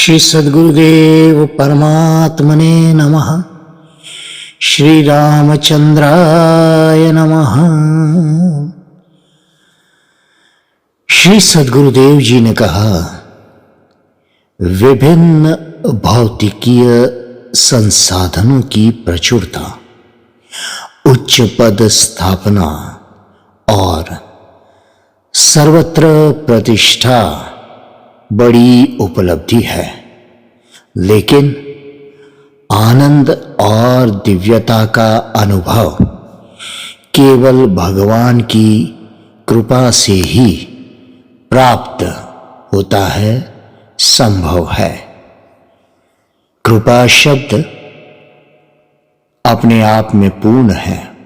श्री सद्गुरुदेव परमात्मने नमः। श्री रामचंद्राय नमः। श्री सद्गुरुदेव जी ने कहा, विभिन्न भौतिकीय संसाधनों की प्रचुरता, उच्च पद स्थापना और सर्वत्र प्रतिष्ठा बड़ी उपलब्धि है, लेकिन आनंद और दिव्यता का अनुभव केवल भगवान की कृपा से ही प्राप्त होता है, संभव है। कृपा शब्द अपने आप में पूर्ण है।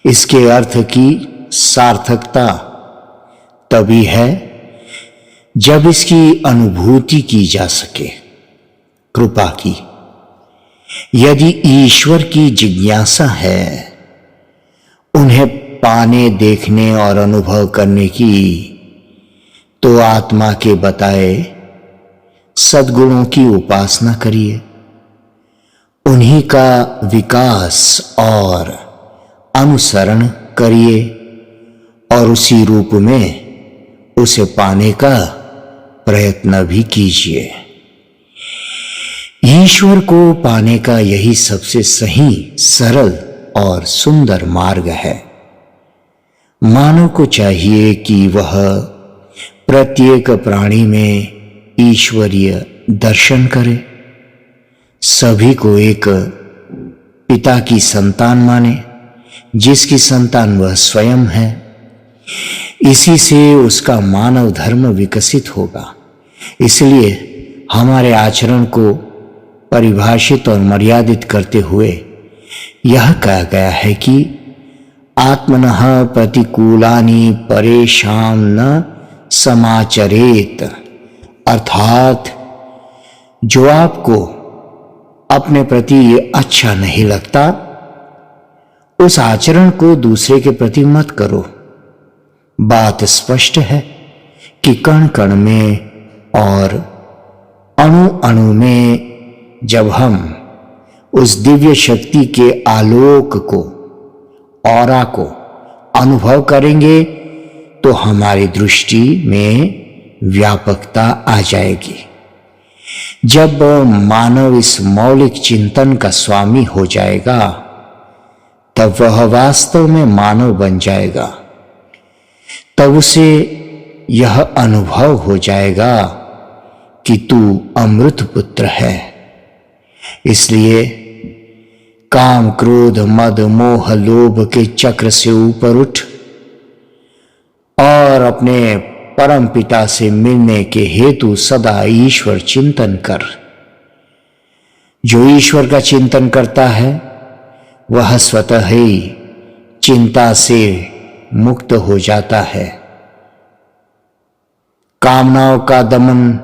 इसके अर्थ की सार्थकता तभी है जब इसकी अनुभूति की जा सके। कृपा की यदि ईश्वर की जिज्ञासा है, उन्हें पाने, देखने और अनुभव करने की, तो आत्मा के बताए सद्गुणों की उपासना करिए। उन्हीं का विकास और अनुसरण करिए और उसी रूप में उसे पाने का प्रयत्न भी कीजिए। ईश्वर को पाने का यही सबसे सही, सरल और सुंदर मार्ग है। मानव को चाहिए कि वह प्रत्येक प्राणी में ईश्वरीय दर्शन करे, सभी को एक पिता की संतान माने, जिसकी संतान वह स्वयं है। इसी से उसका मानव धर्म विकसित होगा। इसलिए हमारे आचरण को परिभाषित और मर्यादित करते हुए यह कहा गया है कि आत्मनः प्रतिकूलानि परेषां न समाचरेत, अर्थात जो आपको अपने प्रति अच्छा नहीं लगता, उस आचरण को दूसरे के प्रति मत करो। बात स्पष्ट है कि कण कण में और अणु अणु में जब हम उस दिव्य शक्ति के आलोक को, ऑरा को अनुभव करेंगे, तो हमारी दृष्टि में व्यापकता आ जाएगी। जब मानव इस मौलिक चिंतन का स्वामी हो जाएगा, तब वह वास्तव में मानव बन जाएगा। तब उसे यह अनुभव हो जाएगा कि तू अमृत पुत्र है। इसलिए काम, क्रोध, मद, मोह, लोभ के चक्र से ऊपर उठ और अपने परम पिता से मिलने के हेतु सदा ईश्वर चिंतन कर। जो ईश्वर का चिंतन करता है, वह स्वतः ही चिंता से मुक्त हो जाता है। कामनाओं का दमन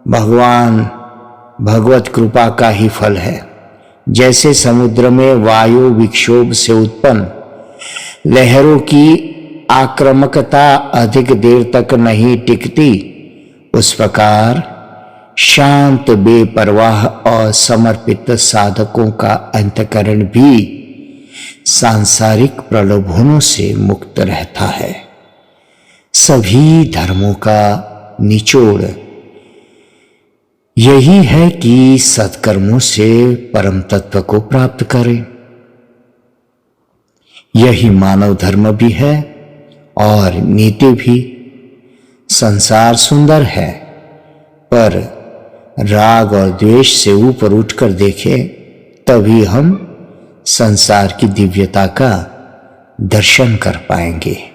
भगवान भगवत कृपा का ही फल है। जैसे समुद्र में वायु विक्षोभ से उत्पन्न लहरों की आक्रामकता अधिक देर तक नहीं टिकती, उस प्रकार शांत, बेपरवाह और समर्पित साधकों का अंतःकरण भी सांसारिक प्रलोभनों से मुक्त रहता है। सभी धर्मों का निचोड़ यही है कि सत्कर्मों से परम तत्व को प्राप्त करें। यही मानव धर्म भी है और नीति भी। संसार सुंदर है, पर राग और द्वेष से ऊपर उठकर देखें, तभी हम संसार की दिव्यता का दर्शन कर पाएंगे।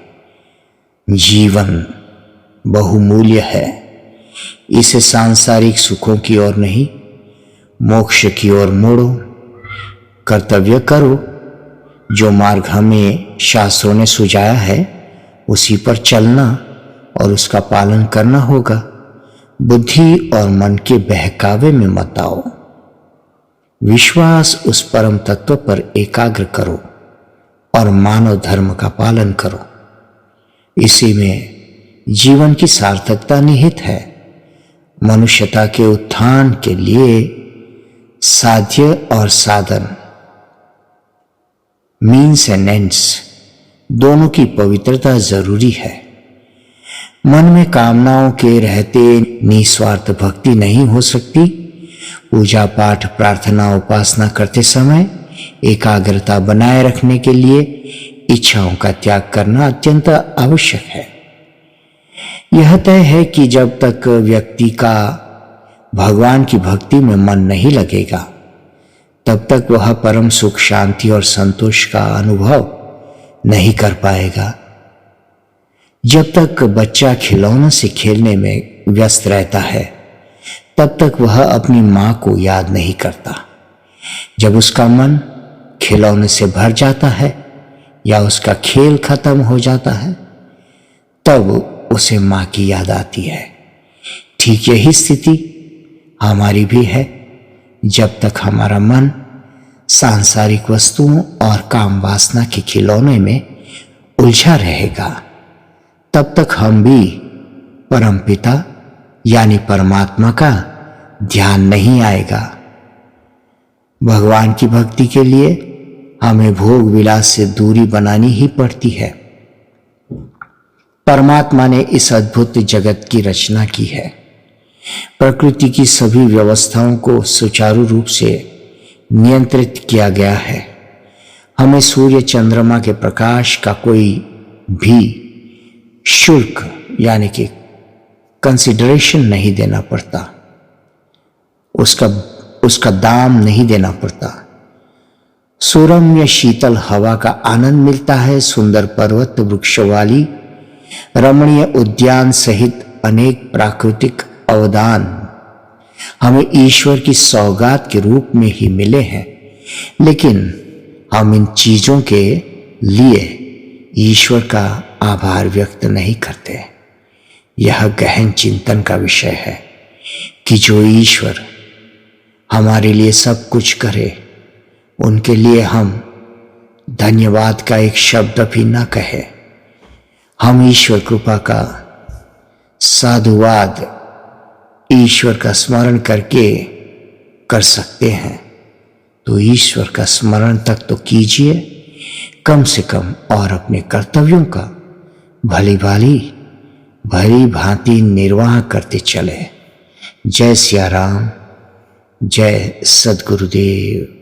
जीवन बहुमूल्य है। इसे सांसारिक सुखों की ओर नहीं, मोक्ष की ओर मोड़ो। कर्तव्य करो। जो मार्ग हमें शास्त्रों ने सुझाया है, उसी पर चलना और उसका पालन करना होगा। बुद्धि और मन के बहकावे में मत आओ। विश्वास उस परम तत्व पर एकाग्र करो और मानव धर्म का पालन करो। इसी में जीवन की सार्थकता निहित है। मनुष्यता के उत्थान के लिए साध्य और साधन, मीन्स एंड एंड्स, दोनों की पवित्रता जरूरी है। मन में कामनाओं के रहते निस्वार्थ भक्ति नहीं हो सकती। पूजा पाठ, प्रार्थना, उपासना करते समय एकाग्रता बनाए रखने के लिए इच्छाओं का त्याग करना अत्यंत आवश्यक है। यह तय है कि जब तक व्यक्ति का भगवान की भक्ति में मन नहीं लगेगा, तब तक वह परम सुख, शांति और संतोष का अनुभव नहीं कर पाएगा। जब तक बच्चा खिलौनों से खेलने में व्यस्त रहता है, तब तक वह अपनी मां को याद नहीं करता। जब उसका मन खिलौने से भर जाता है या उसका खेल खत्म हो जाता है, तब उसे मां की याद आती है। ठीक यही स्थिति हमारी भी है। जब तक हमारा मन सांसारिक वस्तुओं और काम वासना के खिलौने में उलझा रहेगा, तब तक हम भी परमपिता यानी परमात्मा का ध्यान नहीं आएगा। भगवान की भक्ति के लिए हमें भोग विलास से दूरी बनानी ही पड़ती है। परमात्मा ने इस अद्भुत जगत की रचना की है। प्रकृति की सभी व्यवस्थाओं को सुचारू रूप से नियंत्रित किया गया है। हमें सूर्य चंद्रमा के प्रकाश का कोई भी शुल्क यानी कि कंसिडरेशन नहीं देना पड़ता, उसका दाम नहीं देना पड़ता। सुरम्य शीतल हवा का आनंद मिलता है। सुंदर पर्वत, वृक्ष वाली रमणीय उद्यान सहित अनेक प्राकृतिक अवदान हमें ईश्वर की सौगात के रूप में ही मिले हैं, लेकिन हम इन चीजों के लिए ईश्वर का आभार व्यक्त नहीं करते। यह गहन चिंतन का विषय है कि जो ईश्वर हमारे लिए सब कुछ करे, उनके लिए हम धन्यवाद का एक शब्द भी न कहे। हम ईश्वर कृपा का साधुवाद ईश्वर का स्मरण करके कर सकते हैं, तो ईश्वर का स्मरण तक तो कीजिए कम से कम, और अपने कर्तव्यों का भली भांति निर्वाह करते चले। जय सिया राम, जय सद्गुरुदेव।